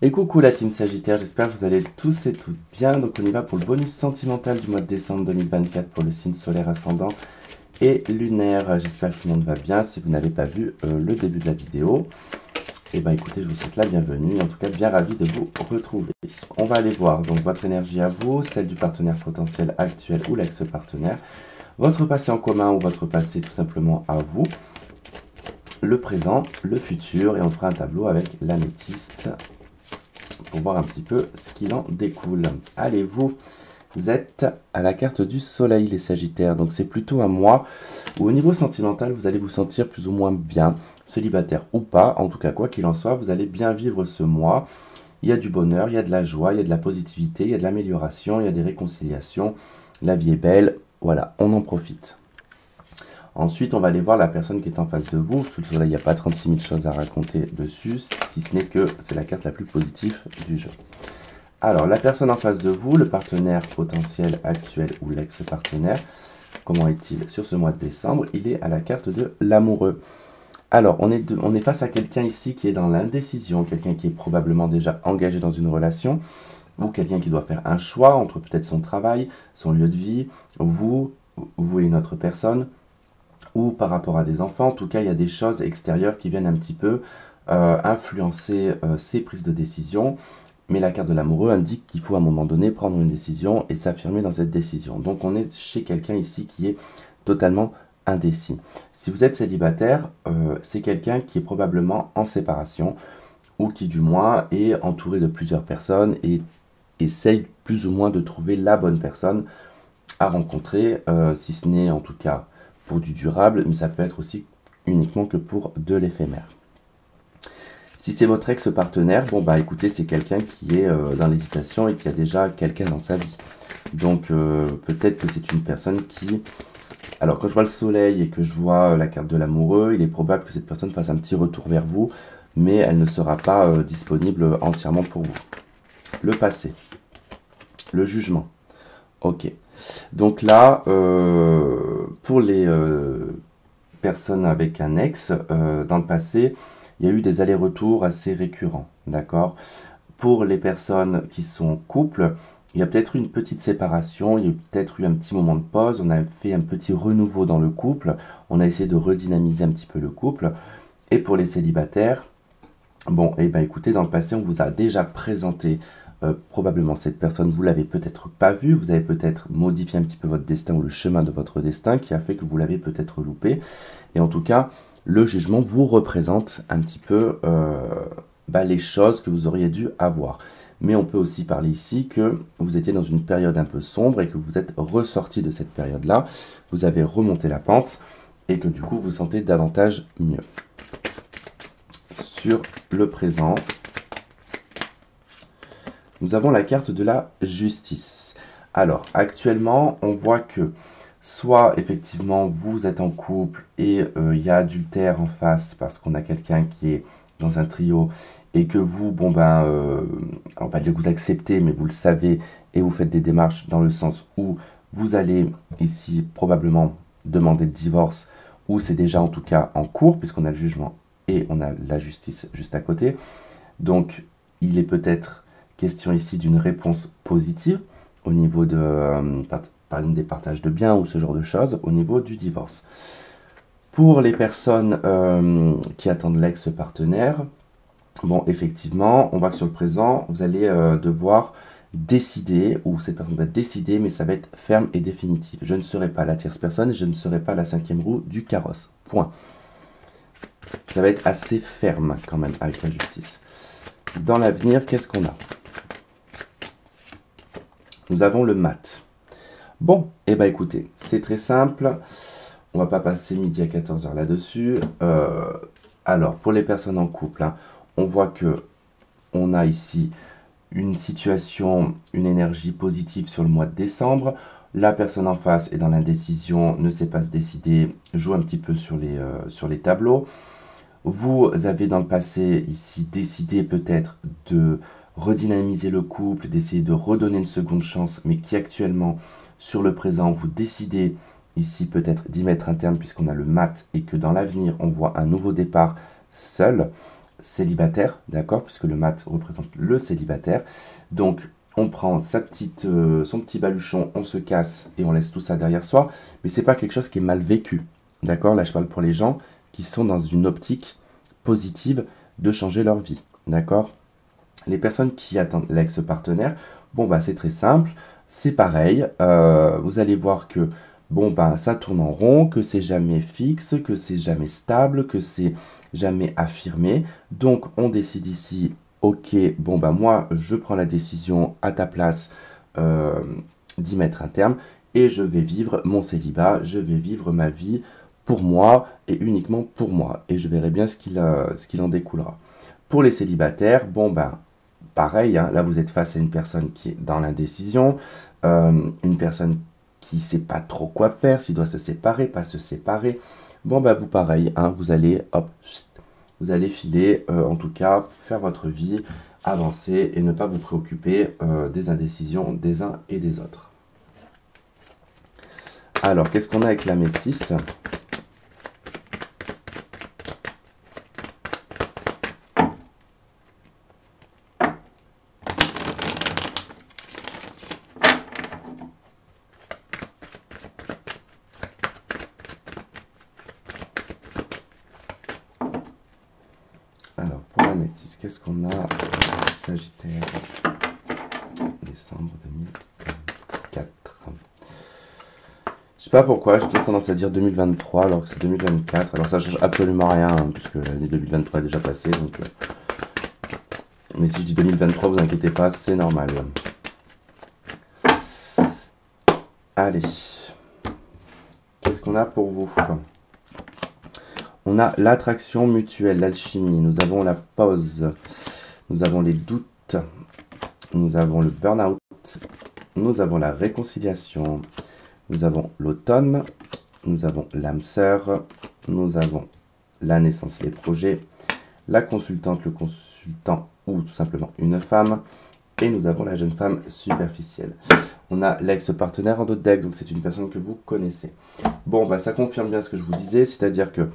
Et coucou la team Sagittaire, j'espère que vous allez tous et toutes bien. Donc on y va pour le bonus sentimental du mois de décembre 2024 pour le signe solaire ascendant et lunaire. J'espère que tout le monde va bien. Si vous n'avez pas vu le début de la vidéo, et ben écoutez, je vous souhaite la bienvenue. En tout cas, bien ravi de vous retrouver. On va aller voir donc votre énergie à vous, celle du partenaire potentiel actuel ou l'ex-partenaire, votre passé en commun ou votre passé tout simplement à vous, le présent, le futur, et on fera un tableau avec l'améthyste pour voir un petit peu ce qu'il en découle. Allez, vous êtes à la carte du soleil, les Sagittaires. Donc c'est plutôt un mois où au niveau sentimental, vous allez vous sentir plus ou moins bien, célibataire ou pas. En tout cas, quoi qu'il en soit, vous allez bien vivre ce mois. Il y a du bonheur, il y a de la joie, il y a de la positivité, il y a de l'amélioration, il y a des réconciliations. La vie est belle, voilà, on en profite. Ensuite, on va aller voir la personne qui est en face de vous. Sous le soleil, il n'y a pas 36 000 choses à raconter dessus, si ce n'est que c'est la carte la plus positive du jeu. Alors, la personne en face de vous, le partenaire potentiel actuel ou l'ex-partenaire, comment est-il sur ce mois de décembre? Il est à la carte de l'amoureux. Alors, on est face à quelqu'un ici qui est dans l'indécision, quelqu'un qui est probablement déjà engagé dans une relation, ou quelqu'un qui doit faire un choix entre peut-être son travail, son lieu de vie, vous et une autre personne, ou par rapport à des enfants. En tout cas, il y a des choses extérieures qui viennent un petit peu influencer ces prises de décision. Mais la carte de l'amoureux indique qu'il faut à un moment donné prendre une décision et s'affirmer dans cette décision. Donc on est chez quelqu'un ici qui est totalement indécis. Si vous êtes célibataire, c'est quelqu'un qui est probablement en séparation ou qui du moins est entouré de plusieurs personnes et essaye plus ou moins de trouver la bonne personne à rencontrer, si ce n'est en tout cas pour du durable, mais ça peut être aussi uniquement que pour de l'éphémère. Si c'est votre ex-partenaire, bon bah écoutez, c'est quelqu'un qui est dans l'hésitation et qui a déjà quelqu'un dans sa vie. Donc peut-être que c'est une personne qui... Alors quand je vois le soleil et que je vois la carte de l'amoureux, il est probable que cette personne fasse un petit retour vers vous, mais elle ne sera pas disponible entièrement pour vous. Le passé. Le jugement. Ok. Donc là, pour les personnes avec un ex, dans le passé, il y a eu des allers-retours assez récurrents, d'accord? Pour les personnes qui sont en couple, il y a peut-être eu une petite séparation, il y a peut-être eu un petit moment de pause, on a fait un petit renouveau dans le couple, on a essayé de redynamiser un petit peu le couple. Et pour les célibataires, bon, et ben écoutez, dans le passé, on vous a déjà présenté probablement cette personne, vous l'avez peut-être pas vue, vous avez peut-être modifié un petit peu votre destin ou le chemin de votre destin qui a fait que vous l'avez peut-être loupé. Et en tout cas, le jugement vous représente un petit peu les choses que vous auriez dû avoir. Mais on peut aussi parler ici que vous étiez dans une période un peu sombre et que vous êtes ressorti de cette période-là, vous avez remonté la pente et que du coup vous sentez davantage mieux. Sur le présent, nous avons la carte de la justice. Alors, actuellement, on voit que soit effectivement vous êtes en couple et il y a adultère en face parce qu'on a quelqu'un qui est dans un trio et que vous, bon ben, on va pas dire que vous acceptez, mais vous le savez et vous faites des démarches dans le sens où vous allez ici probablement demander le divorce ou c'est déjà en tout cas en cours puisqu'on a le jugement et on a la justice juste à côté. Donc, il est peut-être question ici d'une réponse positive au niveau de, par exemple, des partages de biens ou ce genre de choses, au niveau du divorce. Pour les personnes qui attendent l'ex-partenaire, bon, effectivement, on voit que sur le présent, vous allez devoir décider, ou cette personne va décider, mais ça va être ferme et définitif. Je ne serai pas la tierce personne et je ne serai pas la cinquième roue du carrosse. Point. Ça va être assez ferme quand même avec la justice. Dans l'avenir, qu'est-ce qu'on a? Nous avons le mat. Bon, et ben écoutez, c'est très simple. On va pas passer midi à 14 h là-dessus. Alors, pour les personnes en couple, hein, on voit que on a ici une situation, une énergie positive sur le mois de décembre. La personne en face est dans l'indécision, ne sait pas se décider, joue un petit peu sur les tableaux. Vous avez dans le passé ici décidé peut-être de redynamiser le couple, d'essayer de redonner une seconde chance, mais qui actuellement, sur le présent, vous décidez ici peut-être d'y mettre un terme puisqu'on a le mat et que dans l'avenir, on voit un nouveau départ seul. célibataire, d'accord, puisque le mat représente le célibataire. Donc, on prend son petit baluchon, on se casse et on laisse tout ça derrière soi. Mais c'est pas quelque chose qui est mal vécu, d'accord. Là, je parle pour les gens qui sont dans une optique positive de changer leur vie, d'accord. Les personnes qui attendent l'ex-partenaire, bon, bah, c'est très simple, c'est pareil. Vous allez voir que, bon, bah, ça tourne en rond, que c'est jamais fixe, que c'est jamais stable, que c'est jamais affirmé. Donc, on décide ici, ok, bon, bah, moi, je prends la décision à ta place d'y mettre un terme et je vais vivre mon célibat, je vais vivre ma vie pour moi et uniquement pour moi. Et je verrai bien ce qu'il en découlera. Pour les célibataires, bon, ben, pareil, hein, là vous êtes face à une personne qui est dans l'indécision, une personne qui ne sait pas trop quoi faire, s'il doit se séparer, pas se séparer. Bon, bah vous pareil, hein, vous allez, hop, vous allez filer, en tout cas, faire votre vie, avancer et ne pas vous préoccuper des indécisions des uns et des autres. Alors, qu'est-ce qu'on a avec l'améthyste ? Alors, pour l'améthyste, qu'est-ce qu'on a ? Sagittaire, décembre 2024. Je sais pas pourquoi, j'ai toujours tendance à dire 2023 alors que c'est 2024. Alors ça change absolument rien, hein, puisque l'année 2023 est déjà passée. Donc, mais si je dis 2023, vous inquiétez pas, c'est normal. Allez, qu'est-ce qu'on a pour vous ? On a l'attraction mutuelle, l'alchimie, nous avons la pause, nous avons les doutes, nous avons le burn-out, nous avons la réconciliation, nous avons l'automne, nous avons l'âme sœur, nous avons la naissance et les projets, la consultante, le consultant ou tout simplement une femme, et nous avons la jeune femme superficielle. On a l'ex-partenaire en d'autres decks, donc c'est une personne que vous connaissez. Bon, bah ça confirme bien ce que je vous disais, c'est-à-dire que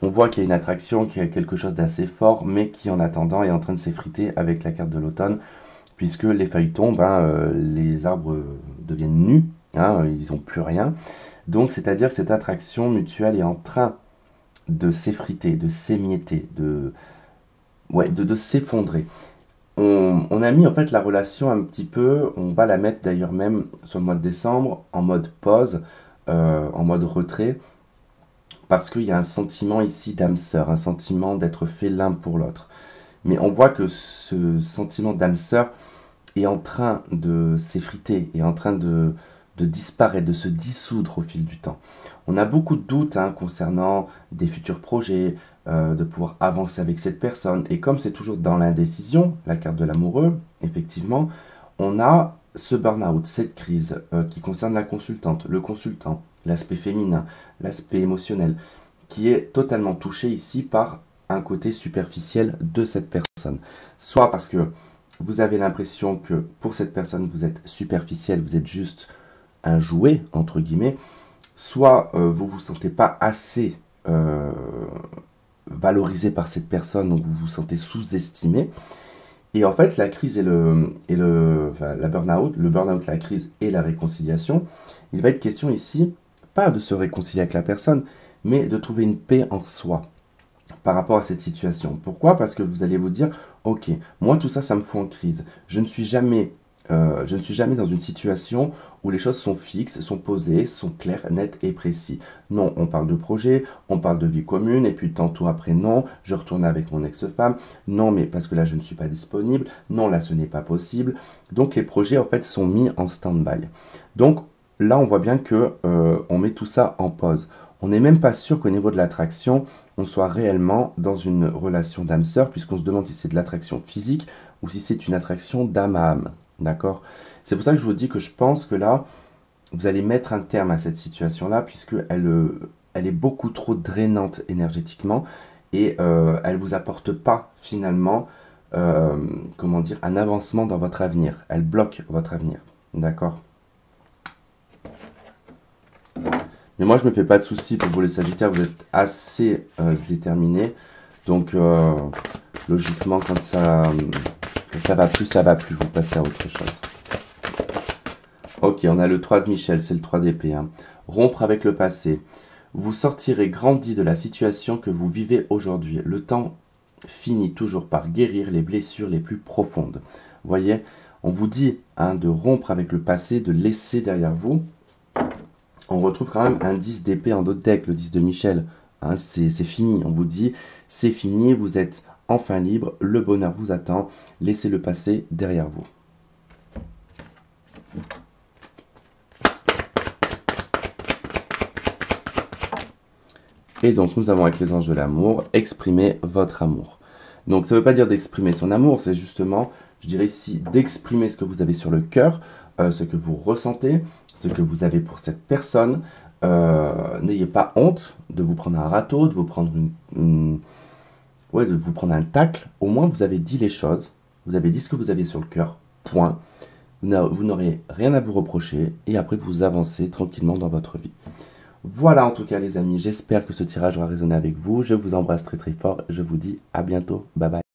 on voit qu'il y a une attraction, qu'il y a quelque chose d'assez fort, mais qui en attendant est en train de s'effriter avec la carte de l'automne, puisque les feuilles tombent, hein, les arbres deviennent nus, hein, ils n'ont plus rien. Donc c'est-à-dire que cette attraction mutuelle est en train de s'effriter, de s'émietter, de s'effondrer. On a mis en fait la relation un petit peu, on va la mettre d'ailleurs même sur le mois de décembre en mode pause, en mode retrait, parce qu'il y a un sentiment ici d'âme sœur, un sentiment d'être fait l'un pour l'autre. Mais on voit que ce sentiment d'âme sœur est en train de s'effriter, est en train de disparaître, de se dissoudre au fil du temps. On a beaucoup de doutes hein, concernant des futurs projets, de pouvoir avancer avec cette personne. Et comme c'est toujours dans l'indécision, la carte de l'amoureux, effectivement, on a ce burn-out, cette crise qui concerne la consultante, le consultant, l'aspect féminin, l'aspect émotionnel, qui est totalement touché ici par un côté superficiel de cette personne. Soit parce que vous avez l'impression que pour cette personne, vous êtes superficiel, vous êtes juste un jouet, entre guillemets, soit vous vous sentez pas assez valorisé par cette personne, donc vous vous sentez sous-estimé. Et en fait, la crise la burn-out, le burn-out, la crise et la réconciliation, il va être question ici, pas de se réconcilier avec la personne, mais de trouver une paix en soi par rapport à cette situation. Pourquoi ? Parce que vous allez vous dire, ok, moi tout ça, ça me fout en crise. Je ne suis jamais dans une situation où les choses sont fixes, sont posées, sont claires, nettes et précises. Non, on parle de projet, on parle de vie commune, et puis tantôt après, non, je retourne avec mon ex-femme, non, mais parce que là, je ne suis pas disponible, non, là, ce n'est pas possible. Donc, les projets, en fait, sont mis en stand-by. Donc, là, on voit bien que on met tout ça en pause. On n'est même pas sûr qu'au niveau de l'attraction, on soit réellement dans une relation d'âme sœur, puisqu'on se demande si c'est de l'attraction physique ou si c'est une attraction d'âme à âme. D'accord ? C'est pour ça que je vous dis que je pense que là, vous allez mettre un terme à cette situation-là, puisqu'elle elle est beaucoup trop drainante énergétiquement et elle ne vous apporte pas finalement comment dire, un avancement dans votre avenir. Elle bloque votre avenir. D'accord ? Mais moi, je me fais pas de soucis pour vous les Sagittaires, vous êtes assez déterminés. Donc, Logiquement, quand ça va plus, vous passez à autre chose. Ok, on a le 3 de Michel, c'est le 3 d'épée. Hein. Rompre avec le passé. Vous sortirez grandi de la situation que vous vivez aujourd'hui. Le temps finit toujours par guérir les blessures les plus profondes. Vous voyez, on vous dit hein, de rompre avec le passé, de laisser derrière vous. On retrouve quand même un 10 d'épée en d'autres decks, le 10 de Michel. Hein, c'est fini, on vous dit, c'est fini, vous êtes enfin libre, le bonheur vous attend, laissez le passé derrière vous. Et donc nous avons avec les anges de l'amour, exprimer votre amour. Donc ça ne veut pas dire d'exprimer son amour, c'est justement, je dirais ici, d'exprimer ce que vous avez sur le cœur, ce que vous ressentez, ce que vous avez pour cette personne. N'ayez pas honte de vous prendre un râteau, de vous prendre de vous prendre un tacle. Au moins vous avez dit les choses, vous avez dit ce que vous avez sur le cœur, point. Vous n'aurez rien à vous reprocher et après vous avancez tranquillement dans votre vie. Voilà en tout cas les amis, j'espère que ce tirage aura résonné avec vous. Je vous embrasse très très fort et je vous dis à bientôt. Bye bye.